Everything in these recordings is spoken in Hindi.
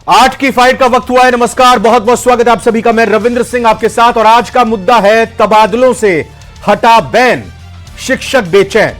आठ की फाइट का वक्त हुआ है। नमस्कार, बहुत बहुत स्वागत है आप सभी का। मैं रविंद्र सिंह आपके साथ और आज का मुद्दा है तबादलों से हटा बैन, शिक्षक बेचैन।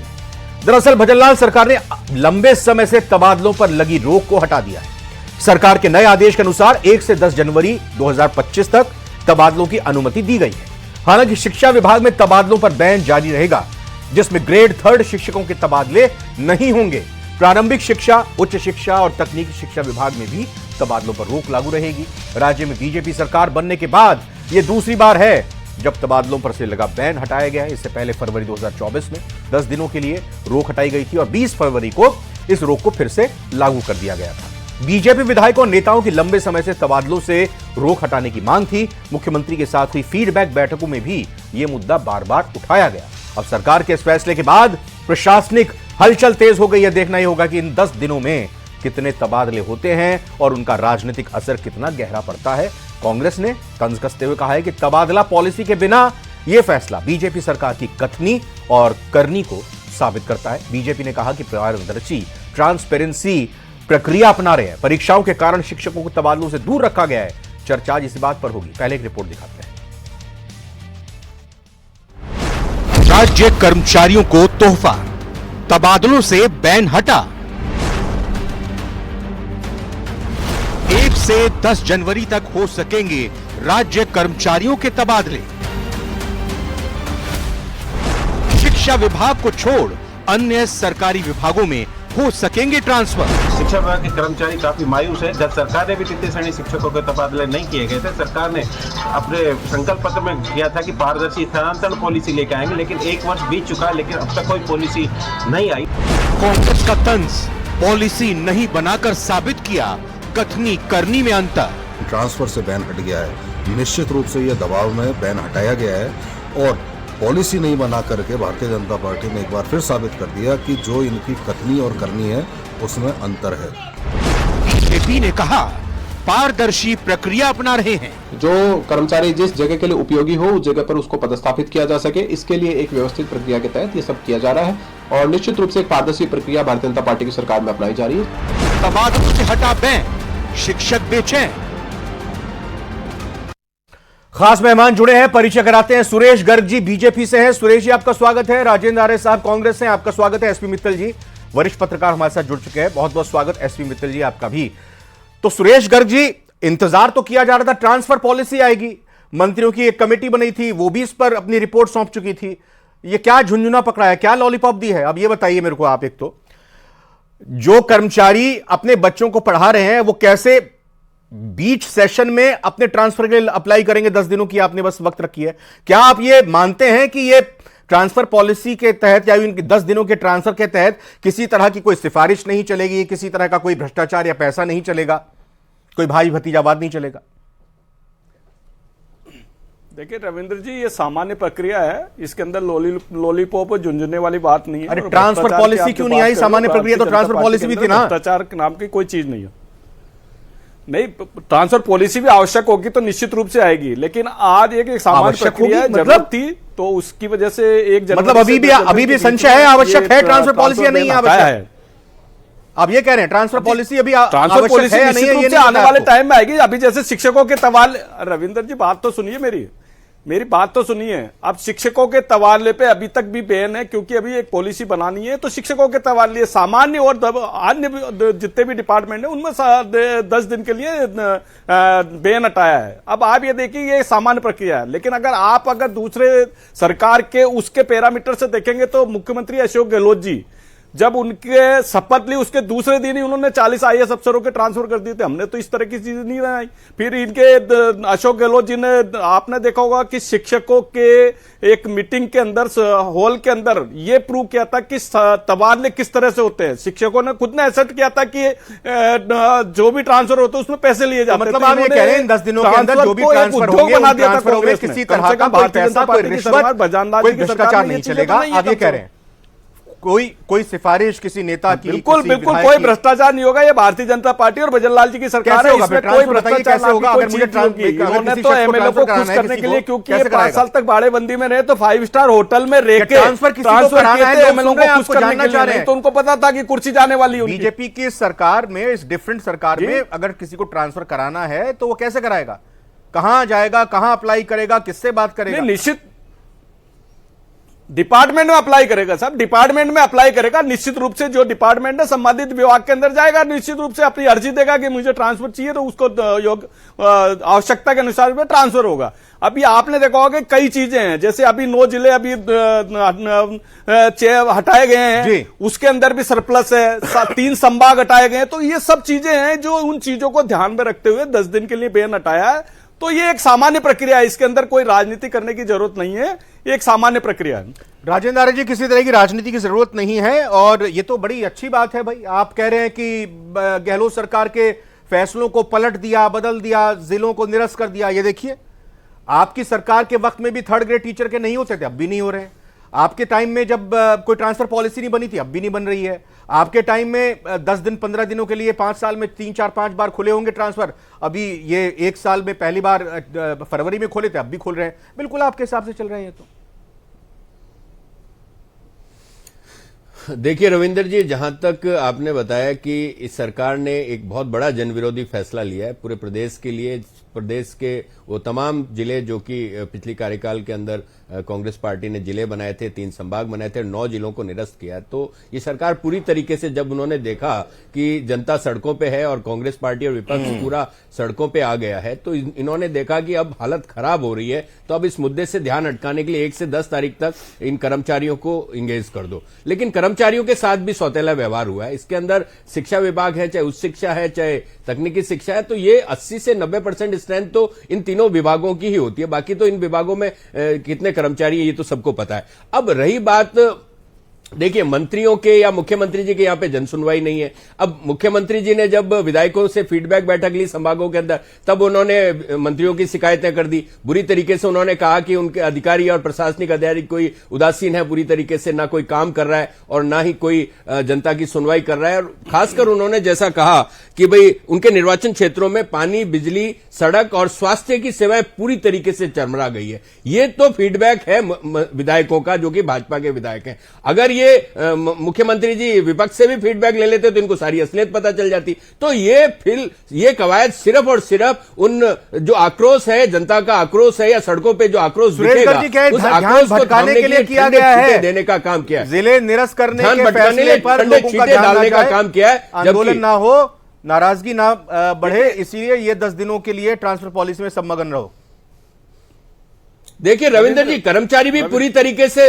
दरअसल भजनलाल सरकार ने लंबे समय से तबादलों पर लगी रोक को हटा दिया है। सरकार के नए आदेश के अनुसार 1 से 10 जनवरी 2025 तक तबादलों की अनुमति दी गई है। हालांकि शिक्षा विभाग में तबादलों पर बैन जारी रहेगा, जिसमें ग्रेड 3 शिक्षकों के तबादले नहीं होंगे। प्रारंभिक शिक्षा, उच्च शिक्षा और तकनीकी शिक्षा विभाग में भी तबादलों पर रोक लागू रहेगी। राज्य में बीजेपी सरकार बनने के बाद यह दूसरी बार है जब तबादलों पर से लगा बैन हटाया गया है। इससे पहले फरवरी 2024 में 10 दिनों के लिए रोक हटाई गई थी और 20 फरवरी को इस रोक को फिर से लागू कर दिया गया था। बीजेपी विधायकों और नेताओं की लंबे समय से तबादलों से रोक हटाने की मांग थी। मुख्यमंत्री के साथ हुई फीडबैक बैठकों में भी यह मुद्दा बार बार उठाया गया। अब सरकार के इस फैसले के बाद प्रशासनिक हलचल तेज हो गई है। देखना ही होगा कि इन 10 दिनों में कितने तबादले होते हैं और उनका राजनीतिक असर कितना गहरा पड़ता है। कांग्रेस ने तंज कसते हुए कहा है कि तबादला पॉलिसी के बिना यह फैसला बीजेपी सरकार की कथनी और करनी को साबित करता है। बीजेपी ने कहा कि पारदर्शी ट्रांसपेरेंसी प्रक्रिया अपना रहे हैं। परीक्षाओं के कारण शिक्षकों को तबादलों से दूर रखा गया है। चर्चा आज इस बात पर होगी। पहले एक रिपोर्ट दिखाते हैं। राज्य कर्मचारियों को तोहफा, तबादलों से बैन हटा। 1 से 10 जनवरी तक हो सकेंगे राज्य कर्मचारियों के तबादले। शिक्षा विभाग को छोड़ अन्य सरकारी विभागों में हो सकेंगे ट्रांसफर। शिक्षा विभाग के कर्मचारी काफी मायूस है। जब सरकार ने भी तृतीय श्रेणी शिक्षकों के तबादले नहीं किए गए थे, सरकार ने अपने संकल्प पत्र में किया था कि पारदर्शी स्थानांतरण पॉलिसी लेकर आएंगे, लेकिन 1 वर्ष बीत चुका है, लेकिन अब तक कोई पॉलिसी नहीं आई। कांग्रेस का तंज, पॉलिसी नहीं बनाकर साबित किया कथनी करनी में अंतर। ट्रांसफर से बैन हट गया है। निश्चित रूप से यह दबाव में बैन हटाया गया है और पॉलिसी नहीं बना करके भारतीय जनता पार्टी ने एक बार फिर साबित कर दिया कि जो इनकी कथनी और करनी है उसमें अंतर है। बीजेपी ने कहा पारदर्शी प्रक्रिया अपना रहे हैं। जो कर्मचारी जिस जगह के लिए उपयोगी हो उस जगह पर उसको पदस्थापित किया जा सके, इसके लिए एक व्यवस्थित प्रक्रिया के तहत ये सब किया जा रहा है और निश्चित रूप से एक पारदर्शी प्रक्रिया भारतीय जनता पार्टी की सरकार में अपनाई जा रही है। तबादलों से हटा बैन, शिक्षक बेचैन। खास मेहमान जुड़े हैं, परिचय कराते हैं। सुरेश गर्ग जी बीजेपी से हैं। सुरेश जी आपका स्वागत है। राजेंद्र आर्य साहब कांग्रेस से, आपका स्वागत है। एसपी मित्तल जी वरिष्ठ पत्रकार हमारे साथ जुड़ चुके हैं, बहुत बहुत स्वागत। एसपी मित्तल जी आपका भी। तो सुरेश गर्ग जी, इंतजार तो किया जा रहा था, ट्रांसफर पॉलिसी आएगी, मंत्रियों की एक कमेटी बनी थी, वो भी इस पर अपनी रिपोर्ट सौंप चुकी थी। ये क्या झुंझुना पकड़ा है, क्या लॉलीपॉप दी है? अब ये बताइए मेरे को आप। एक तो जो कर्मचारी अपने बच्चों को पढ़ा रहे हैं वो कैसे बीच सेशन में अपने ट्रांसफर के लिए अप्लाई करेंगे? 10 दिनों की आपने बस वक्त रखी है। क्या आप ये मानते हैं कि ये ट्रांसफर पॉलिसी के तहत या इनके 10 दिनों के ट्रांसफर के तहत किसी तरह की कोई सिफारिश नहीं चलेगी, किसी तरह का कोई भ्रष्टाचार या पैसा नहीं चलेगा, कोई भाई भतीजावाद नहीं चलेगा? देखिए रविंद्र जी, ये सामान्य प्रक्रिया है, इसके अंदर लॉलीपॉप झुंझुने वाली बात नहीं है। अरे ट्रांसफर पॉलिसी क्यों नहीं आई? सामान्य प्रक्रिया तो ट्रांसफर पॉलिसी भी थी ना। भ्रष्टाचार नाम की कोई चीज नहीं है। नहीं, ट्रांसफर पॉलिसी भी आवश्यक होगी तो निश्चित रूप से आएगी, लेकिन आज एक सामान्य प्रक्रिया जरूरत थी तो उसकी वजह से एक मतलब अभी भी संशय है आवश्यक है ट्रांसफर पॉलिसी या नहीं आवश्यक? आप ये कह रहे हैं ट्रांसफर पॉलिसी अभी ट्रांसफर पॉलिसी है नहीं, ये आने वाले टाइम में आएगी। अभी जैसे शिक्षकों के तबादले, रविंद्र जी बात तो सुनिए, मेरी बात तो सुनिए। अब शिक्षकों के तबादले पे अभी तक भी बैन है, क्योंकि अभी एक पॉलिसी बनानी है। तो शिक्षकों के तबादले सामान्य और अन्य जितने भी डिपार्टमेंट है उनमें 10 दिन के लिए बैन हटाया है। अब आप ये देखिए, ये सामान्य प्रक्रिया है, लेकिन अगर दूसरे सरकार के उसके पैरामीटर से देखेंगे तो मुख्यमंत्री अशोक गहलोत जी जब उनके शपथ ली उसके दूसरे दिन ही उन्होंने 40 IAS अफसरों के ट्रांसफर कर दिए थे। हमने तो इस तरह की चीज नहीं आई। फिर इनके अशोक गहलोत जी ने, आपने देखा होगा कि शिक्षकों के एक मीटिंग के अंदर, हॉल के अंदर ये प्रूव किया था कि तबादले किस तरह से होते हैं। शिक्षकों ने खुद ने एक्सेप्ट किया था कि जो भी ट्रांसफर होते उसमें पैसे लिए जाते। मतलब आप ये कह रहे हैं 10 दिनों के अंदर जो भी ट्रांसफर होंगे बना दिया था कांग्रेस, किसी तरह का कोई पैसा, कोई रिश्वत, कोई भ्रष्टाचार नहीं चलेगा, आप ये कह रहे हैं? कोई सिफारिश किसी नेता की, बिल्कुल किसी बिल्कुल विधायक कोई की? भ्रष्टाचार नहीं होगा। ये भारतीय जनता पार्टी और भजनलाल जी की सरकार कैसे है, होगा? इसमें फिर कोई ट्रांसफर बताइए भ्रष्टाचार कैसे होगा? नाम की अगर कोई मुझे चीज नहीं होगी। अगर इन्होंने किसी तो शख्स को एमएलए को ट्रांसफर खुश कराना है करने किसी के लिए, को, क्योंकि कैसे ये 5 कराएगा? साल तक बाड़ेबंदी में रहे तो 5 स्टार होटल में रह के ट्रांसफर किसी को ट्रांसफर कराना किए है, थे लोग एमएलए सुन रहे हैं, को खुश आपको करने जानना के लिए, चाह रहे नहीं हैं। तो उनको पता था कि कुर्सी जाने वाली है उनकी। बीजेपी की सरकार में, इस डिफरेंट सरकार जी। में अगर किसी को ट्रांसफर कराना है तो वो कैसे कराएगा? कहां जाएगा, कहां अप्लाई करेगा, किससे बात करेगा? नहीं, निश्चित डिपार्टमेंट में अप्लाई करेगा साहब, डिपार्टमेंट में अप्लाई करेगा। निश्चित रूप से जो डिपार्टमेंट है संबंधित विभाग के अंदर जाएगा, निश्चित रूप से अपनी अर्जी देगा कि मुझे ट्रांसफर चाहिए, तो उसको आवश्यकता के अनुसार में ट्रांसफर होगा। अभी आपने देखा होगा कि कई चीजें हैं, जैसे अभी 9 जिले अभी हटाए गए हैं, उसके अंदर भी सरप्लस है, 3 संभाग हटाए गए हैं। तो ये सब चीजें हैं जो उन चीजों को ध्यान में रखते हुए 10 दिन के लिए बैन हटाया है। तो ये एक सामान्य प्रक्रिया है, इसके अंदर कोई राजनीति करने की जरूरत नहीं है, ये एक सामान्य प्रक्रिया है। राजेंद्र आर्य जी, किसी तरह की राजनीति की जरूरत नहीं है और ये तो बड़ी अच्छी बात है भाई। आप कह रहे हैं कि गहलोत सरकार के फैसलों को पलट दिया, बदल दिया, जिलों को निरस्त कर दिया। ये देखिए, आपकी सरकार के वक्त में भी 3rd ग्रेड टीचर के नहीं होते थे, अब भी नहीं हो रहे हैं। आपके टाइम में जब कोई ट्रांसफर पॉलिसी नहीं बनी थी, अब भी नहीं बन रही है। आपके टाइम में 10 दिन 15 दिनों के लिए 5 साल में 3 4 5 बार खुले होंगे ट्रांसफर, अभी ये 1 साल में पहली बार फरवरी में खोले थे, अब भी खोल रहे हैं। बिल्कुल आपके हिसाब से चल रहे हैं। तो देखिए रविंदर जी, जहां तक आपने बताया कि इस सरकार ने एक बहुत बड़ा जनविरोधी फैसला लिया है पूरे प्रदेश के लिए, प्रदेश के वो तमाम जिले जो कि पिछली कार्यकाल के अंदर कांग्रेस पार्टी ने जिले बनाए थे, 3 संभाग बनाए थे, 9 जिलों को निरस्त किया। तो ये सरकार पूरी तरीके से, जब उन्होंने देखा कि जनता सड़कों पे है और कांग्रेस पार्टी और विपक्ष पूरा सड़कों पे आ गया है, तो इन्होंने देखा कि अब हालत खराब हो रही है, तो अब इस मुद्दे से ध्यान हटकाने के लिए 1 से 10 तारीख तक इन कर्मचारियों को इंगेज कर दो। लेकिन कर्मचारियों के साथ भी सौतेला व्यवहार हुआ है। इसके अंदर शिक्षा विभाग है, चाहे उच्च शिक्षा है, चाहे तकनीकी शिक्षा है, तो ये 80 से 90% स्ट्रेंथ तो इन तीनों विभागों की ही होती है। बाकी तो इन विभागों में कितने कर्मचारी हैं ये तो सबको पता है। अब रही बात, देखिए मंत्रियों के या मुख्यमंत्री जी के यहाँ पे जनसुनवाई नहीं है। अब मुख्यमंत्री जी ने जब विधायकों से फीडबैक बैठक ली संभागों के अंदर, तब उन्होंने मंत्रियों की शिकायतें कर दी बुरी तरीके से। उन्होंने कहा कि उनके अधिकारी और प्रशासनिक अधिकारी कोई उदासीन है बुरी तरीके से, ना कोई काम कर रहा है और ना ही कोई जनता की सुनवाई कर रहा है। और खासकर उन्होंने जैसा कहा कि भाई उनके निर्वाचन क्षेत्रों में पानी, बिजली, सड़क और स्वास्थ्य की सेवाएं पूरी तरीके से चरमरा गई है। ये तो फीडबैक है विधायकों का जो कि भाजपा के विधायक हैं। अगर ये मुख्यमंत्री जी विपक्ष से भी फीडबैक ले लेते तो इनको सारी असलियत पता चल जाती। तो ये कवायद सिर्फ और सिर्फ उन जो आक्रोश है, जनता का आक्रोश है या सड़कों पे जो आक्रोश दिखेगा, उस आक्रोश को भटकाने के लिए किया गया है, देने का काम किया है, जिले निरस्त करने ध्यान के भटकाने फैसले पर ठंडे लोगों का छींटे ध्यान डालने ना का जाए, काम किया है, आंदोलन ना हो, नाराजगी ना बढ़े, इसलिए ये 10 दिनों के लिए ट्रांसफर पॉलिसी में सब मगन रहो। देखिए रविंदर जी, कर्मचारी भी पूरी तरीके से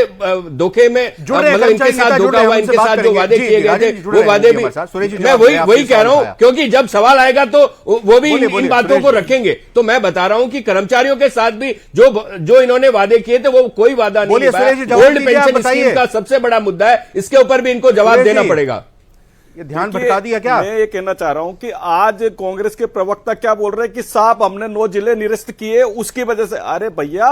धोखे में, मतलब इनके साथ धोखा हुआ, इनके साथ जो वादे किए गए थे वो वादे भी, मैं वही कह रहा हूं, क्योंकि जब सवाल आएगा तो वो भी इन बातों को रखेंगे। तो मैं बता रहा हूं कि कर्मचारियों के साथ भी जो इन्होंने वादे किए थे वो कोई वादा नहीं निभाया। ओल्ड पेंशन स्कीम का सबसे बड़ा मुद्दा है, इसके ऊपर भी इनको जवाब देना पड़ेगा। ये ध्यान भटका दिया क्या? मैं ये कहना चाह रहा हूं कि आज कांग्रेस के प्रवक्ता क्या बोल रहे हैं कि साहब हमने 9 जिले निरस्त किए उसकी वजह से। अरे भैया,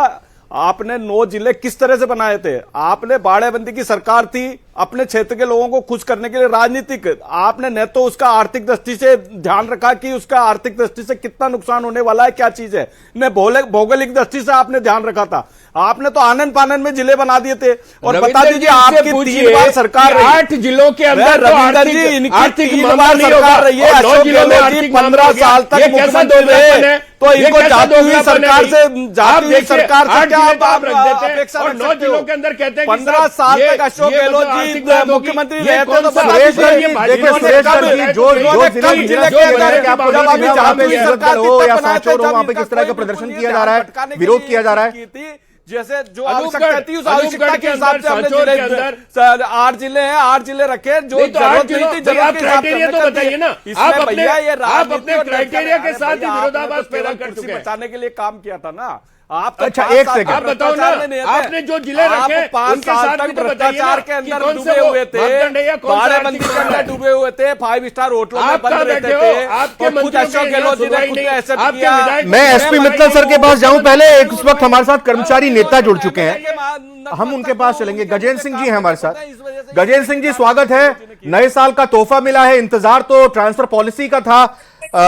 आपने 9 जिले किस तरह से बनाए थे? आपने बाड़ेबंदी की सरकार थी, अपने क्षेत्र के लोगों को खुश करने के लिए राजनीतिक, आपने न तो उसका आर्थिक दृष्टि से ध्यान रखा कि उसका आर्थिक दृष्टि से कितना नुकसान होने वाला है, क्या चीज है, न भौगोलिक दृष्टि से आपने ध्यान रखा था। आपने तो आनंद पानन में जिले बना दिए थे। और बता दीजिए, आपकी 3 बार सरकार रही, 8 जिलों के अंदर रविंदर जी इनकी 3 बार सरकार रही है। अशोक गहलोत जी 15 साल तक मुख्यमंत्री रहे, तो इनको जाती हुई सरकार से क्या आप अपेक्षा और 9 जिलों के अंदर कहते हैं 15 साल तक अशोक गहलोत जी मुख्यमंत्री रहे थे, तो सुरेश जी, देखिए सुरेश जी, जो जिले के अंदर जहाँ पे किस तरह का प्रदर्शन किया जा रहा है, विरोध किया जा रहा है, जैसे जो आवश्यकता थी उस आवश्यकता के हिसाब से हमने 8 जिले हैं, 8 जिले रखे, जो जरूरत नहीं थी जरूरत के हिसाब से तो बताइए ना। इसमें भैया ये आप अपने क्राइटेरिया के साथ ही विरोधाभास पैदा कर चुके हैं। बचाने के लिए काम किया था ना। आप तो अच्छा, 5 एक साल सेकंड। तक आप बताओ ना, भ्रष्टाचार में नहीं थे। आपने जो जिले आप रखे, 5 उनके साल साथ तक भी तो बताइए भ्रष्टाचार ना के कि अंदर कौन से डूबे वो हुए थे, मापदंड है या कौन सा बाड़ेबंदी आर्थिक के अंदर है? डूबे हुए थे, 5 स्टार होटलों में आप बंद कहाँ रहते बैठे हो? थे, आपके और खुद मंत्रियों अशोक के गहलोत जी ने यहाँ खुद सुनवाई को एक्सेप्ट नहीं। किया। आपके विधायक- मैं एसपी मित्तल सर के पास जाऊं पहले, इस वक्त हमारे साथ कर्मचारी नेता जुड़ चुके हैं, हम उनके पास चलेंगे। गजेंद्र सिंह जी हैं हमारे साथ। गजेंद्र सिंह जी, स्वागत है। नए साल का तोहफा मिला है, इंतजार तो ट्रांसफर पॉलिसी का था।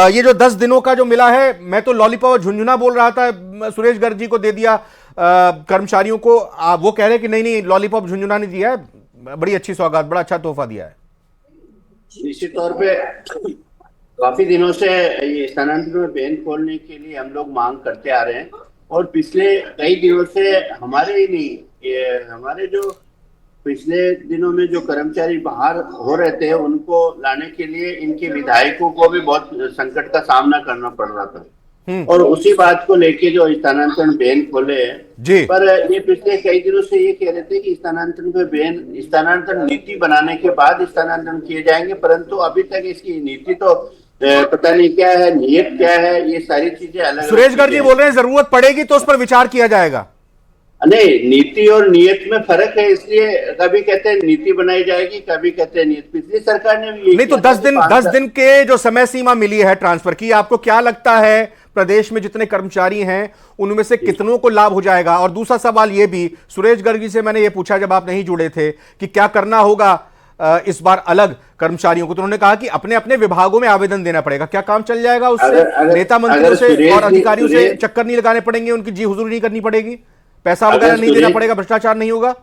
ये जो 10 दिनों का जो मिला है, मैं तो लॉलीपॉप झुंझुना बोल रहा था, सुरेश गर्ग जी को दे दिया कर्मचारियों को। वो कह रहे हैं कि नहीं लॉलीपॉप झुंझुना नहीं दिया है, बड़ी अच्छी सौगात, बड़ा अच्छा तोहफा दिया है। निश्चित तौर पे काफी दिनों से ये स्थानांतरण में बैन खोलने के लिए हम लोग मांग करते आ रहे हैं, और पिछले कई दिनों से हमारे ही नहीं, ये हमारे जो पिछले दिनों में जो कर्मचारी बाहर हो रहे थे उनको लाने के लिए इनके विधायकों को भी बहुत संकट का सामना करना पड़ रहा था, और उसी बात को लेके जो स्थानांतरण बैन खोले हैं जी। पर ये पिछले कई दिनों से ये कह रहे थे कि स्थानांतरण पे बैन, स्थानांतरण नीति बनाने के बाद स्थानांतरण किए जाएंगे, परंतु अभी तक इसकी नीति तो पता नहीं क्या है, नियत क्या है, ये सारी चीजें अलग। सुरेश गर्ग जी बोल रहे हैं जरूरत पड़ेगी तो उस पर विचार किया जाएगा। नहीं, नीति और नियत में फर्क है, इसलिए कभी कहते हैं नीति बनाई जाएगी, कभी कहते हैं नियत। पिछली सरकार ने भी नहीं तो 10 दिन के जो समय सीमा मिली है ट्रांसफर की, आपको क्या लगता है प्रदेश में जितने कर्मचारी हैं उनमें से कितनों को लाभ हो जाएगा? और दूसरा सवाल ये भी सुरेश गर्ग जी से मैंने ये पूछा जब आप नहीं जुड़े थे कि क्या करना होगा इस बार अलग कर्मचारियों को, तो उन्होंने कहा कि अपने अपने विभागों में आवेदन देना पड़ेगा। क्या काम चल जाएगा उससे? नेता मंत्रियों से और अधिकारियों से चक्कर नहीं लगाने पड़ेंगे, उनकी जी हुजूरी नहीं करनी पड़ेगी, पैसा वगैरह नहीं देना पड़ेगा, भ्रष्टाचार नहीं होगा?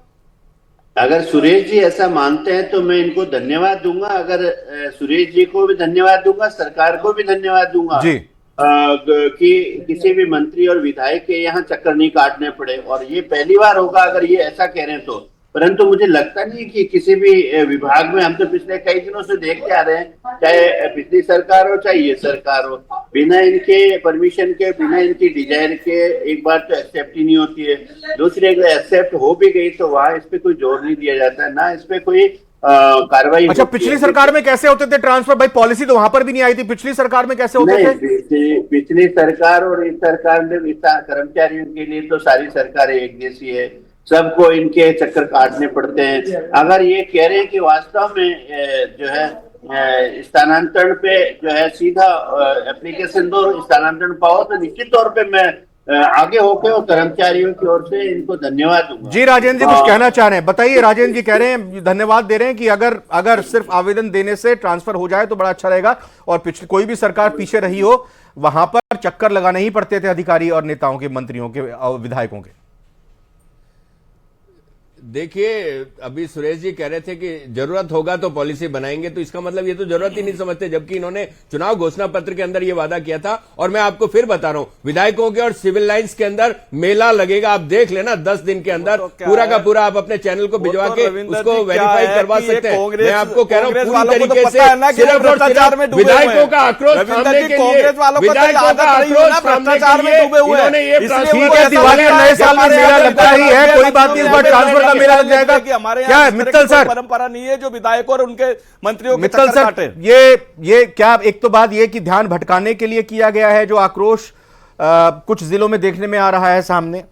अगर सुरेश जी ऐसा मानते हैं तो मैं इनको धन्यवाद दूंगा, अगर सुरेश जी को भी धन्यवाद दूंगा, सरकार को भी धन्यवाद दूंगा जी कि किसी भी मंत्री और विधायक के यहाँ चक्कर नहीं काटने पड़े, और ये पहली बार होगा अगर ये ऐसा कह रहे हैं तो। परंतु मुझे लगता नहीं कि किसी भी विभाग में, हम तो पिछले कई दिनों से देखते आ रहे हैं, चाहे पिछली सरकार हो चाहे ये सरकार हो, बिना इनके परमिशन के, बिना इनकी डिजायर के एक बार तो एक्सेप्ट ही नहीं होती है, दूसरी अगर एक्सेप्ट हो भी गई तो वहां इस पे कोई जोर नहीं दिया जाता है, ना इस पे कोई कार्रवाई। अच्छा, पिछली सरकार में कैसे होते थे ट्रांसफर? भाई पॉलिसी तो वहां पर भी नहीं आई थी, पिछली सरकार में कैसे होते थे? पिछली सरकार और इस सरकार में कर्मचारियों के लिए तो सारी सरकारें एक जैसी है, सबको इनके चक्कर काटने पड़ते हैं। अगर ये कह रहे हैं कि वास्तव में जो है स्थानांतरण पे जो है सीधा एप्लीकेशन दो, स्थानांतरण पाओ, तो निश्चित तौर पे मैं आगे होके और कर्मचारियों की ओर से इनको धन्यवाद दूंगा। जी राजेंद्र जी कुछ कहना चाह रहे हैं, बताइए। राजेंद्र जी कह रहे हैं, धन्यवाद दे रहे हैं कि अगर सिर्फ आवेदन देने से ट्रांसफर हो जाए तो बड़ा अच्छा रहेगा, और पिछली कोई भी सरकार पीछे रही हो वहां पर चक्कर लगाने ही पड़ते थे अधिकारी और नेताओं के, मंत्रियों के और विधायकों के। देखिए, अभी सुरेश जी कह रहे थे कि जरूरत होगा तो पॉलिसी बनाएंगे, तो इसका मतलब ये तो जरूरत ही नहीं समझते, जबकि इन्होंने चुनाव घोषणा पत्र के अंदर ये वादा किया था। और मैं आपको फिर बता रहा हूं, विधायकों के और सिविल लाइंस के अंदर मेला लगेगा, आप देख लेना 10 दिन के अंदर, पूरा का पूरा आप अपने चैनल को भिजवा के उसको वेरीफाई करवा सकते हैं। मैं आपको कह रहा हूं पूरी तरीके से सिर्फ और सिर्फ विधायकों का आक्रोश थामने के लिए, विधायकों का आक्रोश थामने के लिए इन्होंने ये नए साल में मेला लगता ही है, कोई बात नहीं, इस बार ट्रांसफर मेला लग जाएगा कि हमारे क्या है मित्तल सर? परंपरा नहीं है जो विधायकों और उनके मंत्रियों के मित्तल चक्कर सर, काटे। ये क्या एक तो बात ये कि ध्यान भटकाने के लिए किया गया है जो आक्रोश कुछ जिलों में देखने में आ रहा है सामने,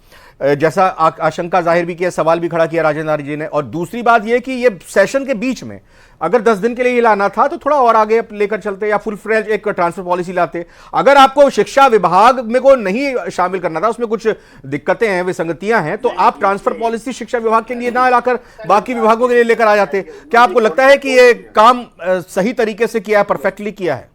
जैसा आशंका जाहिर भी किया, सवाल भी खड़ा किया राजेंद्र जी ने। और दूसरी बात यह कि ये सेशन के बीच में अगर 10 दिन के लिए ये लाना था तो थोड़ा और आगे लेकर चलते या फुल फ्लेज एक ट्रांसफर पॉलिसी लाते। अगर आपको शिक्षा विभाग में को नहीं शामिल करना था, उसमें कुछ दिक्कतें हैं, विसंगतियां हैं, तो आप ट्रांसफर पॉलिसी शिक्षा विभाग के लिए ना लाकर बाकी विभागों के लिए लेकर आ जाते। क्या आपको लगता है कि ये काम सही तरीके से किया है, परफेक्टली किया है?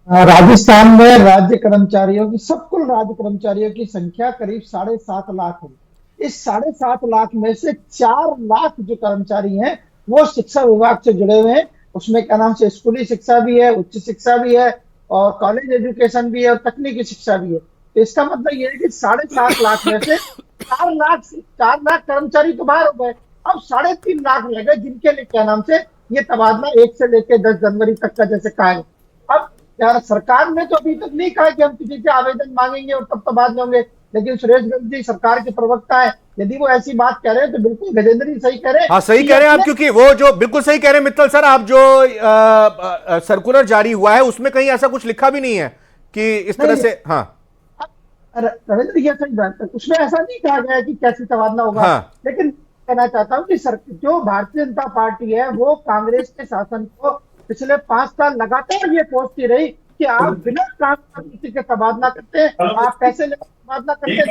राजस्थान में राज्य कर्मचारियों की, सब कुल राज्य कर्मचारियों की संख्या करीब 7.5 लाख है। इस 7.5 लाख में से 4 लाख जो कर्मचारी हैं वो शिक्षा विभाग से जुड़े हुए हैं। उसमें क्या नाम से स्कूली शिक्षा भी है, उच्च शिक्षा भी है, और कॉलेज एजुकेशन भी है, और तकनीकी शिक्षा भी है। तो इसका मतलब ये है कि 7.5 लाख में से 4 लाख कर्मचारी तो बाहर हो गए, अब 3.5 लाख रह गए जिनके लिए क्या नाम से ये तबादला 1 से लेकर 10 जनवरी तक का जैसे कहा है। अब यार सरकार ने तो अभी तक नहीं कहा कि हम किसी से आवेदन मांगेंगे और तब तबादले होंगे, लेकिन सुरेश गर्ग जी सरकार के प्रवक्ता है, यदि वो ऐसी बात कह रहे हैं तो बिल्कुल गजेंद्र जी सही कह रहे हैं। हाँ सही कह रहे हैं आप, क्योंकि वो जो बिल्कुल सही कह रहे हैं मित्तल सर, आप जो सर्कुलर जारी हुआ है उसमें कहीं ऐसा कुछ लिखा भी नहीं है कि इस तरह से? हाँ रविंद्र, ये सही बात है, उसमें ऐसा नहीं कहा गया कि कैसे तबादला होगा। हाँ। लेकिन कहना चाहता हूं कि जो भारतीय जनता पार्टी है वो कांग्रेस के शासन को पिछले 5 साल लगातार ये कोसती रही कि आप बिना ट्रांसफर किसी के तबादला करते हैं, आप पैसे लेकर तबादला करते हैं।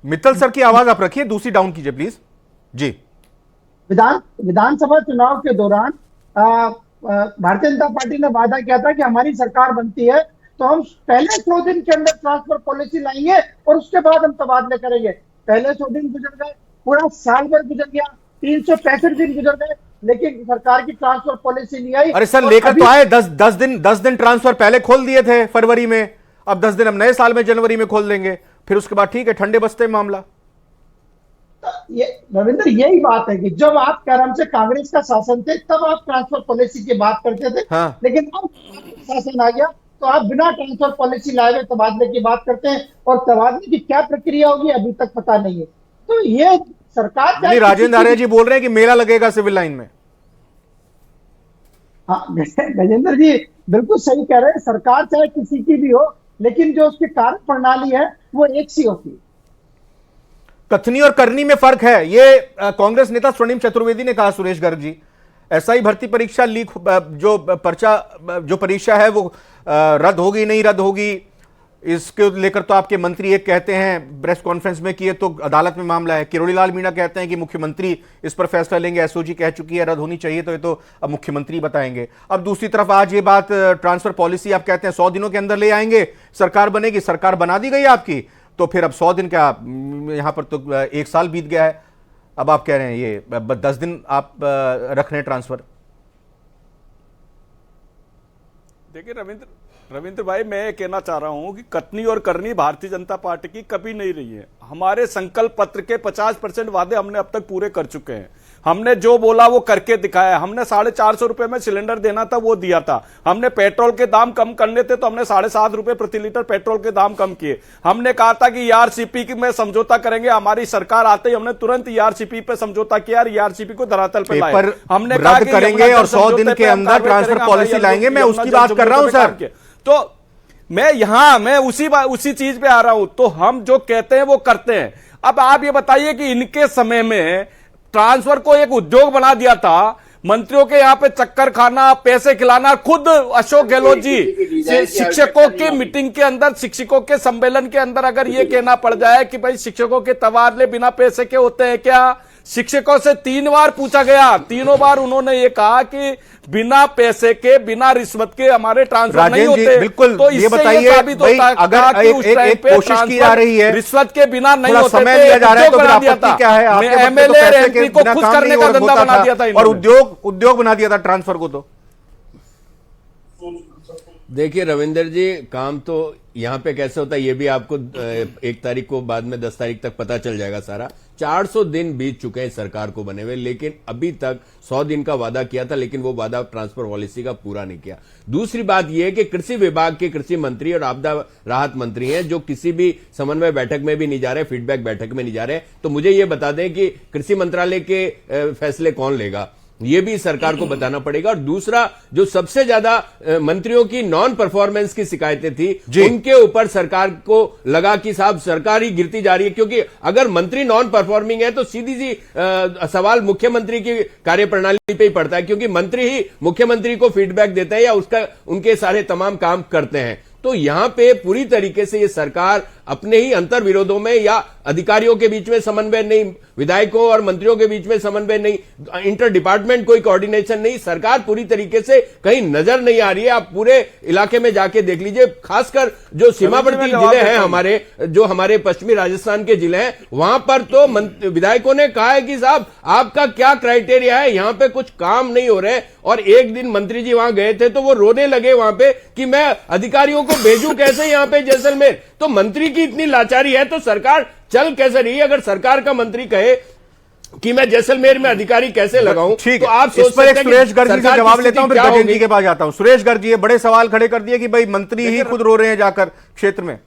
मित्तल सर की आवाज आप रखिए, दूसरी डाउन कीजिए प्लीज जी। विधानसभा चुनाव के दौरान भारतीय जनता पार्टी ने वादा किया था कि हमारी सरकार बनती है तो हम पहले 100 दिन के अंदर ट्रांसफर पॉलिसी लाएंगे और उसके बाद हम तबादले करेंगे। पहले 100 दिन गुजर गए, पूरा साल भर गुजर गया, 365 दिन गुजर गए, लेकिन सरकार की ट्रांसफर पॉलिसी नहीं आई। अरे सर, लेकर तो आए 10 दिन ट्रांसफर पहले खोल दिए थे फरवरी में, अब 10 दिन अब नए साल में जनवरी में खोल देंगे, फिर उसके बाद ठीक है ठंडे बस्ते मामला। ये रविंद्र, यही बात है कि जब आप कैरम से कांग्रेस का शासन थे तब आप ट्रांसफर पॉलिसी की बात करते थे। हाँ। लेकिन अब शासन आ गया तो आप बिना ट्रांसफर पॉलिसी लाए हुए तबादले की बात करते हैं, और तबादले की क्या प्रक्रिया होगी अभी तक पता नहीं है। तो ये सरकार राजेंद्र आर्य जी बोल रहे हैं कि मेला लगेगा सिविल लाइन में। हाँ गजेंद्र जी बिल्कुल सही कह रहे हैं, सरकार चाहे किसी की भी हो लेकिन जो उसकी कार्य प्रणाली है वो एक सी होती है। कथनी और करनी में फर्क है, ये कांग्रेस नेता स्वर्णिम चतुर्वेदी ने कहा। सुरेश गर्ग जी, एसआई भर्ती परीक्षा लीक, जो परीक्षा है वो रद्द होगी नहीं रद्द होगी, इसके लेकर तो आपके मंत्री एक कहते हैं प्रेस कॉन्फ्रेंस में कि ये तो अदालत में मामला है। किरोड़ी लाल मीणा कहते हैं कि मुख्यमंत्री इस पर फैसला लेंगे, एसओजी कह चुकी है रद्द होनी चाहिए, तो ये तो अब मुख्यमंत्री बताएंगे। अब दूसरी तरफ आज ये बात ट्रांसफर पॉलिसी आप कहते हैं 100 दिनों के अंदर ले आएंगे, सरकार बनेगी, सरकार बना दी गई आपकी, तो फिर अब 100 दिन का, यहां पर तो 1 साल बीत गया है, अब आप कह रहे हैं ये 10 दिन आप रख रहे हैं ट्रांसफर। देखिए रविंद्र भाई, मैं ये कहना चाह रहा हूं कि कथनी और करनी भारतीय जनता पार्टी की कभी नहीं रही है। हमारे संकल्प पत्र के 50% वादे हमने अब तक पूरे कर चुके हैं। हमने जो बोला वो करके दिखाया। हमने 450 रुपए में सिलेंडर देना था वो दिया था। हमने पेट्रोल के दाम कम करने थे तो हमने 7.5 रुपए प्रति लीटर पेट्रोल के दाम कम किए। हमने कहा था कि ईआरसीपी में समझौता करेंगे, हमारी सरकार आते ही हमने तुरंत ईआरसीपी पे समझौता किया, ईआरसीपी को धरातल पे लाया। हमने कहा कि करेंगे और 100 दिन के अंदर ट्रांसफर पॉलिसी लाएंगे। मैं उसकी बात कर रहा हूं सर। तो मैं उसी चीज पे आ रहा हूं। तो हम जो कहते हैं वो करते हैं। अब आप ये बताइए कि इनके समय में ट्रांसफर को एक उद्योग बना दिया था, मंत्रियों के यहां पे चक्कर खाना, पैसे खिलाना। खुद अशोक गहलोत जी शिक्षकों की मीटिंग के अंदर, शिक्षकों के सम्मेलन के अंदर अगर ये कहना पड़ जाए कि भाई शिक्षकों के तबादले बिना पैसे के होते हैं क्या, शिक्षकों से 3 बार पूछा गया, तीनों बार उन्होंने ये कहा कि बिना पैसे के, बिना रिश्वत के हमारे ट्रांसफर नहीं होते। बिल्कुल, तो ये बताइए अगर एक कोशिश की जा रही है, रिश्वत के बिना नहीं होते, समय लिया जा रहा है, तो फिर आपत्ति क्या है? एमएलए एमपी को खुश करने का धंधा बना दिया था और उद्योग बना दिया था ट्रांसफर को। तो देखिए रविंदर जी, काम तो यहाँ पे कैसे होता है ये भी आपको 1 तारीख को, बाद में 10 तारीख तक पता चल जाएगा सारा। 400 दिन बीत चुके हैं सरकार को बने हुए, लेकिन अभी तक 100 दिन का वादा किया था, लेकिन वो वादा ट्रांसफर पॉलिसी का पूरा नहीं किया। दूसरी बात यह है कि कृषि विभाग के कृषि मंत्री और आपदा राहत मंत्री हैं, जो किसी भी समन्वय बैठक में भी नहीं जा रहे, फीडबैक बैठक में नहीं जा रहे। तो मुझे ये बता दें कि कृषि मंत्रालय के फैसले कौन लेगा, ये भी सरकार को बताना पड़ेगा। और दूसरा, जो सबसे ज्यादा मंत्रियों की नॉन परफॉर्मेंस की शिकायतें थी, उनके ऊपर सरकार को लगा कि साहब सरकार ही गिरती जा रही है, क्योंकि अगर मंत्री नॉन परफॉर्मिंग है तो सीधी सी सवाल मुख्यमंत्री की कार्यप्रणाली पे ही पड़ता है, क्योंकि मंत्री ही मुख्यमंत्री को फीडबैक देते हैं या उनके सारे तमाम काम करते हैं। तो यहां पे पूरी तरीके से ये सरकार अपने ही अंतर विरोधों में, या अधिकारियों के बीच में समन्वय नहीं, विधायकों और मंत्रियों के बीच में समन्वय नहीं, इंटर डिपार्टमेंट कोई कोऑर्डिनेशन नहीं, सरकार पूरी तरीके से कहीं नजर नहीं आ रही है। आप पूरे इलाके में जाके देख लीजिए, खासकर जो सीमावर्ती जिले हैं हमारे, जो हमारे पश्चिमी राजस्थान के जिले हैं, वहां पर तो विधायकों ने कहा है कि साहब आपका क्या क्राइटेरिया है, यहां पे कुछ काम नहीं हो रहे। और एक दिन मंत्री जी वहां गए थे तो वो रोने लगे वहां पे कि मैं अधिकारियों को भेजूं कैसे यहां पे जैसलमेर। तो मंत्री की इतनी लाचारी है तो सरकार चल कैसे रही है? अगर सरकार का मंत्री कहे कि मैं जैसलमेर में अधिकारी कैसे लगाऊं, ठीक तो है। आप इस पर एक सुरेश गर्ग जी से जवाब लेता हूं, फिर गजेंद्र जी के पास जाता हूं। सुरेश गर्ग जी, ये बड़े सवाल खड़े कर दिए कि भाई मंत्री ही खुद रो रहे हैं जाकर क्षेत्र में।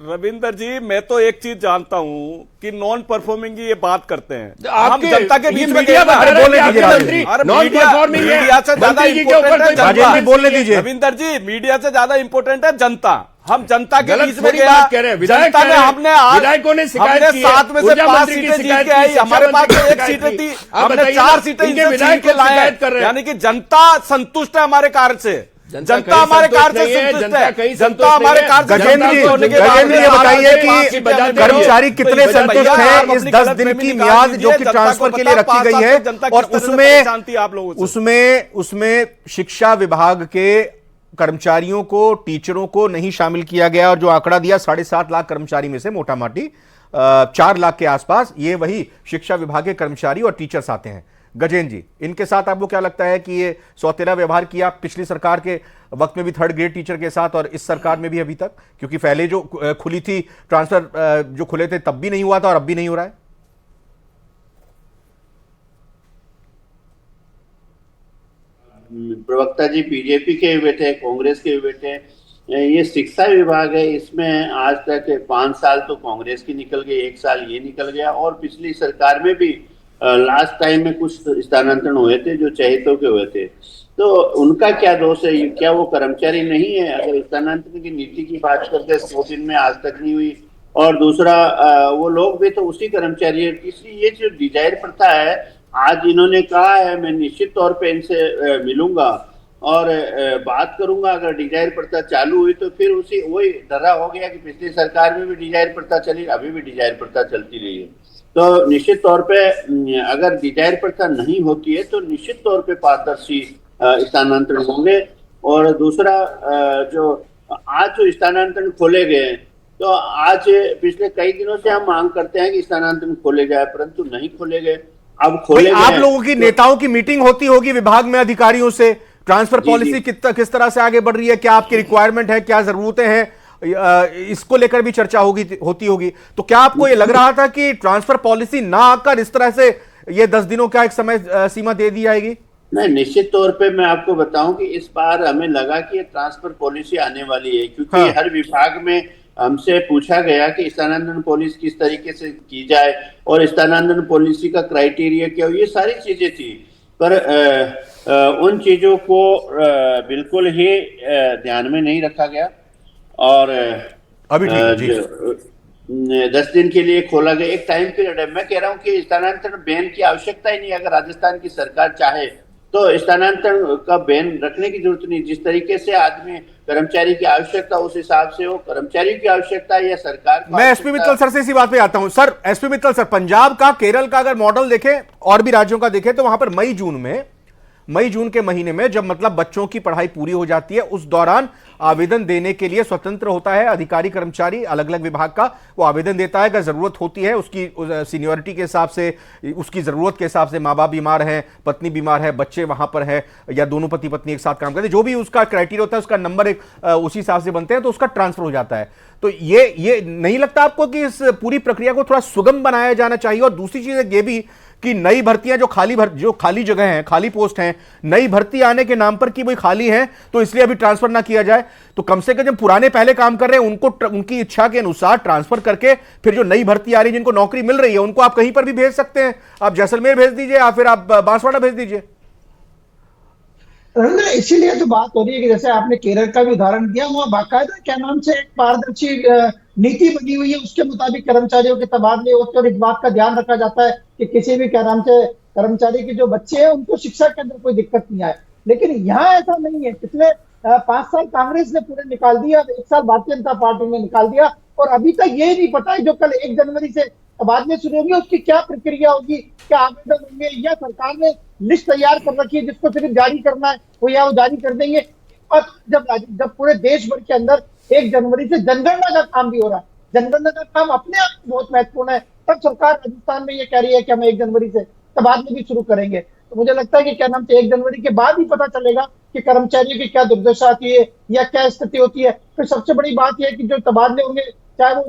रविंदर जी, मैं तो एक चीज जानता हूं कि नॉन परफॉर्मिंग की ये बात करते हैं। हम आपके जनता के बीच में मीडिया कहना है। बोलने बोलने दीजिए दीजिए मंत्री, अरे नॉन परफॉर्मिंग है, मीडिया से ज्यादा मंत्री जी के ऊपर इम्पोर्टेंट है तो राजेंद्र जी जनता। बोलने दीजिए। रविंदर जी, मीडिया से ज्यादा इंपॉर्टेंट है जनता। हम जनता के गलत बीच में थोड़ी गया, बात कह रहे हैं, विधायक जनता कह ने रहे हैं, हमने आज विधायकों ने शिकायत हमने की है, 7 में से ऊर्जा 5 मंत्री की सीटें जीत शिकायत के की, आई, शिक्षा हमारे पास मंत्री की 1 शिकायत सीटें की। थी, आप हमने बताइए 4 ना, सीटें इनके इनसे विधायक छीन के खुद लाए शिकायत कर रहे हैं। हैं। यानी कि जनता संतुष्ट है हमारे कार्य से, जनता जनता कहीं हमारे संतुष्ट कार्य से नहीं है, संतुष्ट जनता है, कहीं जनता संतुष्ट हमारे नहीं है। कार्य से गजेंद्र जी, संतुष्ट होने के बाद गजेंद्र जी, ये बताइए कि बजाते कर्मचारी कितने भैया, संतुष्ट आप हैं अपनी इस गलत 10 दिन फहमी की निकाल मियाद दीजिए, जो कि जनता ट्रांसफर को के लिए पता, रखी 5 गई साल है, से जनता और किस तरह से परेशान थी आप लोगों से। उसमें शिक्षा विभाग के कर्मचारियों को, टीचरों को नहीं शामिल किया गया, और जो आंकड़ा दिया 7.5 लाख कर्मचारी में से मोटा माटी 4 लाख के आसपास ये वही शिक्षा विभाग के कर्मचारी और टीचर्स आते हैं। गजेंद्र जी, इनके साथ आपको क्या लगता है कि ये सौतेला व्यवहार किया पिछली सरकार के वक्त में भी 3rd ग्रेड टीचर के साथ, और इस सरकार में भी अभी तक? क्योंकि पहले जो खुली थी ट्रांसफर जो खुले थे तब भी नहीं हुआ था और अब भी नहीं हो रहा है। प्रवक्ता जी बीजेपी के भी बैठे, कांग्रेस के भी बैठे। ये शिक्षा विभाग है, इसमें आज तक 5 साल तो कांग्रेस की निकल गई, 1 साल ये निकल गया, और पिछली सरकार में भी लास्ट टाइम में कुछ स्थानांतरण हुए थे जो चहेतों के हुए थे। तो उनका क्या दोष है? क्या वो कर्मचारी नहीं है? अगर स्थानांतरण की नीति की बात करते हैं 100 दिन में आज तक नहीं हुई, और दूसरा वो लोग भी तो उसी कर्मचारी है। इसलिए ये जो डिजायर प्रथा है, आज इन्होंने कहा है मैं निश्चित तौर पे इनसे मिलूंगा और बात करूंगा। अगर डिजायर प्रथा चालू हुई तो फिर उसी वही डरा हो गया कि पिछली सरकार में भी डिजायर प्रथा चली, अभी भी डिजायर प्रथा चलती रही है। तो निश्चित तौर पे अगर डिजायर प्रथा नहीं होती है तो निश्चित तौर पे पारदर्शी स्थानांतरण होंगे। और दूसरा जो आज जो स्थानांतरण खोले गए, तो आज पिछले कई दिनों से हम मांग करते हैं कि स्थानांतरण खोले जाए, परंतु नहीं खोले गए। अब खोले गए। आप लोगों की नेताओं की मीटिंग होती होगी विभाग में अधिकारियों से, ट्रांसफर पॉलिसी किस तरह से आगे बढ़ रही है, क्या आपकी रिक्वायरमेंट है, क्या जरूरतें हैं, इसको लेकर भी चर्चा होती होगी। तो क्या आपको ये लग रहा था कि ट्रांसफर पॉलिसी ना आकर इस तरह से ये 10 दिनों का एक समय सीमा दे दी जाएगी? नहीं, निश्चित तौर पे मैं आपको बताऊं कि इस बार हमें लगा कि ये ट्रांसफर पॉलिसी आने वाली है, क्योंकि हाँ। हर विभाग में हमसे पूछा गया कि स्थानांतरण पॉलिसी किस तरीके से की जाए और स्थानांतरण पॉलिसी का क्राइटेरिया क्या हो, ये सारी चीजें थी। पर उन चीजों को बिल्कुल ही ध्यान में नहीं रखा गया, और अभी ठीक है, जी। 10 दिन के लिए खोला गया, एक टाइम पीरियड है। मैं कह रहा हूं कि स्थानांतरण बैन की आवश्यकता ही नहीं। अगर राजस्थान की सरकार चाहे तो स्थानांतरण का बैन रखने की जरूरत नहीं। जिस तरीके से आदमी कर्मचारी की आवश्यकता उस हिसाब से हो, कर्मचारी की आवश्यकता या सरकार। मैं एसपी मित्तल सर से इसी बात पे आता हूं। Sir, SP Mittal sir, Punjab का, केरल का अगर मॉडल देखें और भी राज्यों का देखें तो वहां पर मई जून के महीने में जब मतलब बच्चों की पढ़ाई पूरी हो जाती है, उस दौरान आवेदन देने के लिए स्वतंत्र होता है अधिकारी कर्मचारी, अलग अलग विभाग का वो आवेदन देता है। अगर जरूरत होती है उसकी सीनियरिटी के हिसाब से, उसकी जरूरत के हिसाब से, माँ बाप बीमार है, पत्नी बीमार है, बच्चे वहां पर है, या दोनों पति पत्नी एक साथ काम करते हैं, जो भी उसका क्राइटेरिया होता है उसका नंबर एक उसी हिसाब से बनते हैं, तो उसका ट्रांसफर हो जाता है। तो ये नहीं लगता आपको कि इस पूरी प्रक्रिया को थोड़ा सुगम बनाया जाना चाहिए? और दूसरी चीज ये भी कि नई भर्तियां जो खाली जगह हैं, खाली पोस्ट हैं, नई भर्ती आने के नाम पर कि वही खाली हैं तो इसलिए अभी ट्रांसफर ना किया जाए, तो कम से कम जब पुराने पहले काम कर रहे हैं उनको उनकी इच्छा के अनुसार ट्रांसफर करके फिर जो नई भर्ती आ रही है, जिनको नौकरी मिल रही है, उनको आप कहीं पर भी भेज सकते हैं। आप जैसलमेर भेज दीजिए या फिर आप बांसवाड़ा भेज दीजिए। रविंद्र, इसीलिए तो बात हो रही है कि जैसे आपने केरल का भी उदाहरण दिया, वहाँ बाकायदा क्या नाम से एक पारदर्शी नीति बनी हुई है, उसके मुताबिक कर्मचारियों के तबादले होते हैं और इस बात का ध्यान रखा जाता है कि किसी भी क्या नाम से कर्मचारी के जो बच्चे हैं उनको शिक्षा के अंदर कोई दिक्कत नहीं आए। लेकिन यहाँ ऐसा नहीं है। पिछले 5 साल कांग्रेस ने पूरे निकाल दिया, 1 साल भारतीय जनता पार्टी ने निकाल दिया, और अभी तक ये नहीं पता है जो कल 1 जनवरी से तबादले शुरू होंगे उसकी क्या प्रक्रिया होगी, क्या आवेदन होंगे, या सरकार ने लिस्ट तैयार कर रखी है जिसको सिर्फ जारी करना है वो जारी कर देंगे। और जब पूरे देश भर के अंदर 1 जनवरी से जनगणना का काम भी हो रहा है, जनगणना का काम अपने आप में बहुत महत्वपूर्ण है, तब सरकार राजस्थान में ये कह रही है कि हम 1 जनवरी से तबादले भी शुरू करेंगे। तो मुझे लगता है कि क्या नाम से 1 जनवरी के बाद ही पता चलेगा कि कर्मचारियों की क्या दुर्दशा आती है या क्या स्थिति होती है। फिर सबसे बड़ी बात यह है कि जो तबादले होंगे, चाहे वो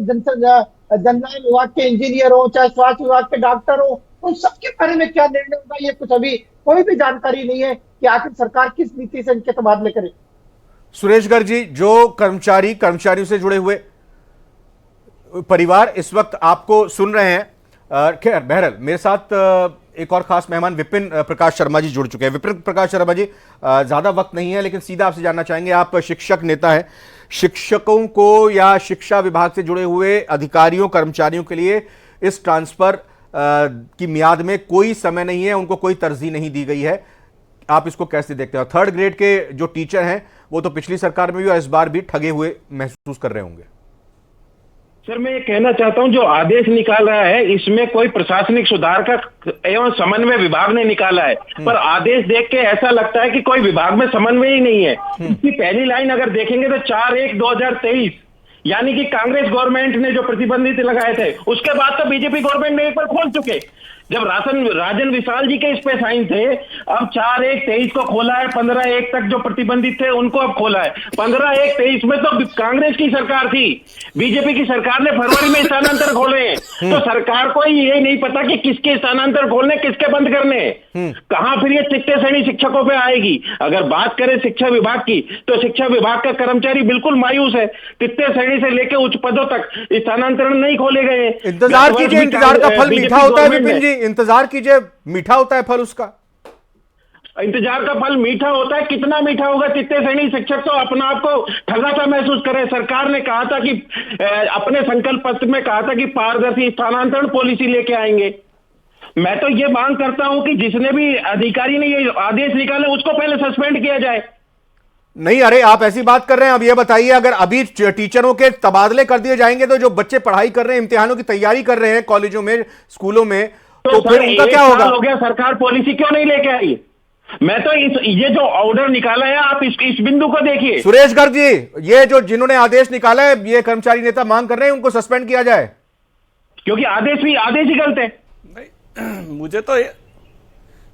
जनरल विभाग के इंजीनियर हो, चाहे स्वास्थ्य विभाग के डॉक्टर हो, उन सबके बारे में क्या निर्णय होगा ये कुछ अभी कोई भी जानकारी नहीं है कि आखिर सरकार किस नीति से इनके तबादले करे। सुरेश गर्ग जी, जो कर्मचारियों से जुड़े हुए परिवार इस वक्त आपको सुन रहे हैं। खैर बहरहाल मेरे साथ एक और खास मेहमान विपिन प्रकाश शर्मा जी जुड़ चुके हैं। विपिन प्रकाश शर्मा जी, ज्यादा वक्त नहीं है लेकिन सीधा आपसे जानना चाहेंगे, आप शिक्षक नेता हैं, शिक्षकों को या शिक्षा विभाग से जुड़े हुए अधिकारियों कर्मचारियों के लिए इस ट्रांसफर की मियाद में कोई समय नहीं है, उनको कोई तरजीह नहीं दी गई है, आप इसको कैसे देखते हैं? थर्ड ग्रेड के जो टीचर हैं वो तो पिछली सरकार में भी और इस बार भी ठगे हुए महसूस कर रहे होंगे। सर मैं ये कहना चाहता हूं, जो आदेश निकाला है इसमें कोई प्रशासनिक सुधार का एवं समन्वय विभाग ने निकाला है, पर आदेश देख के ऐसा लगता है कि कोई विभाग में समन्वय ही नहीं है। इसकी पहली लाइन अगर देखेंगे तो 4/1/2023 यानी कि कांग्रेस गवर्नमेंट ने जो प्रतिबंधित लगाए थे उसके बाद तो बीजेपी गवर्नमेंट ने एक बार खोल चुके। जब राजन विशाल जी के इस पे साइन थे, अब 4/1/23 को खोला है, 15/1 तक जो प्रतिबंधित थे उनको अब खोला है। 15/1/23 में तो कांग्रेस की सरकार थी, बीजेपी की सरकार ने फरवरी में स्थानांतर खोले हैं। तो सरकार को ये नहीं पता कि किसके स्थानांतर खोलने, किसके बंद करने, कहां फिर ये तृतीय श्रेणी शिक्षकों पे आएगी। अगर बात करें शिक्षा विभाग की तो शिक्षा विभाग का कर्मचारी बिल्कुल मायूस है, तृतीय श्रेणी से लेकर उच्च पदों तक स्थानांतरण नहीं खोले गए। इंतजार कीजिए, इंतजार का फल मीठा होता है विपिन जी, इंतजार कीजिए, मीठा होता है फल उसका। इंतजार का फल मीठा होता है, कितना मीठा होगा? तृतीय श्रेणी शिक्षक तो अपना आप को ठगा सा महसूस करे। सरकार ने कहा था कि अपने संकल्प पत्र में कहा था कि पारदर्शी स्थानांतरण पॉलिसी लेके आएंगे। मैं तो ये मांग करता हूं कि जिसने भी अधिकारी ने ये आदेश निकाले उसको पहले सस्पेंड किया जाए। नहीं, अरे आप ऐसी बात कर रहे हैं, अब ये बताइए अगर अभी टीचरों के तबादले कर दिए जाएंगे तो जो बच्चे पढ़ाई कर रहे हैं, इम्तिहानों की तैयारी कर रहे हैं कॉलेजों में, स्कूलों में, तो फिर उनका क्या होगा? हो गया, सरकार पॉलिसी क्यों नहीं लेके आई? मैं तो ये जो ऑर्डर निकाला है आप इस बिंदु को देखिए। सुरेश गर्ग जी, ये जो जिन्होंने आदेश निकाला है, ये कर्मचारी नेता मांग कर रहे हैं उनको सस्पेंड किया जाए, क्योंकि आदेश ही गलत है। मुझे तो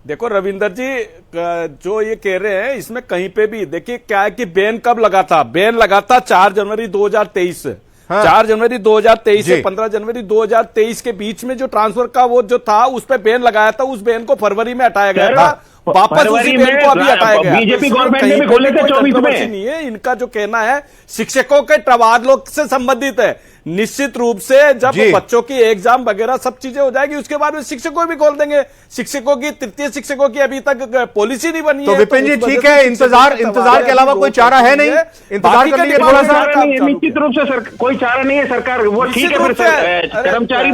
देखो रविंदर जी, जो ये कह रहे हैं इसमें कहीं पे भी देखिए क्या है कि बैन कब लगा था? बैन लगा था 4 जनवरी 2023 से। हाँ। 4 जनवरी 2023 से 15 जनवरी 2023 के बीच में जो ट्रांसफर का वो जो था उस पे बैन लगाया था, उस बैन को फरवरी में हटाया गया था, वापस उसी बैन को अभी हटाया गया। बीजेपी गवर्नमेंट ने भी खोले थे 24 में। नहीं है, इनका जो कहना है शिक्षकों के तबादलों से संबंधित है। निश्चित रूप से जब बच्चों की एग्जाम वगैरह सब चीजें हो जाएगी उसके बाद में शिक्षकों भी खोल देंगे। शिक्षकों की, तृतीय शिक्षकों की अभी तक पॉलिसी नहीं बनी है। तो विपिन जी ठीक है, इंतजार के अलावा कोई चारा है नहीं, इंतजार करने के थोड़ा सा। निश्चित रूप से कोई चारा नहीं है। सरकार वो ठीक है, कर्मचारी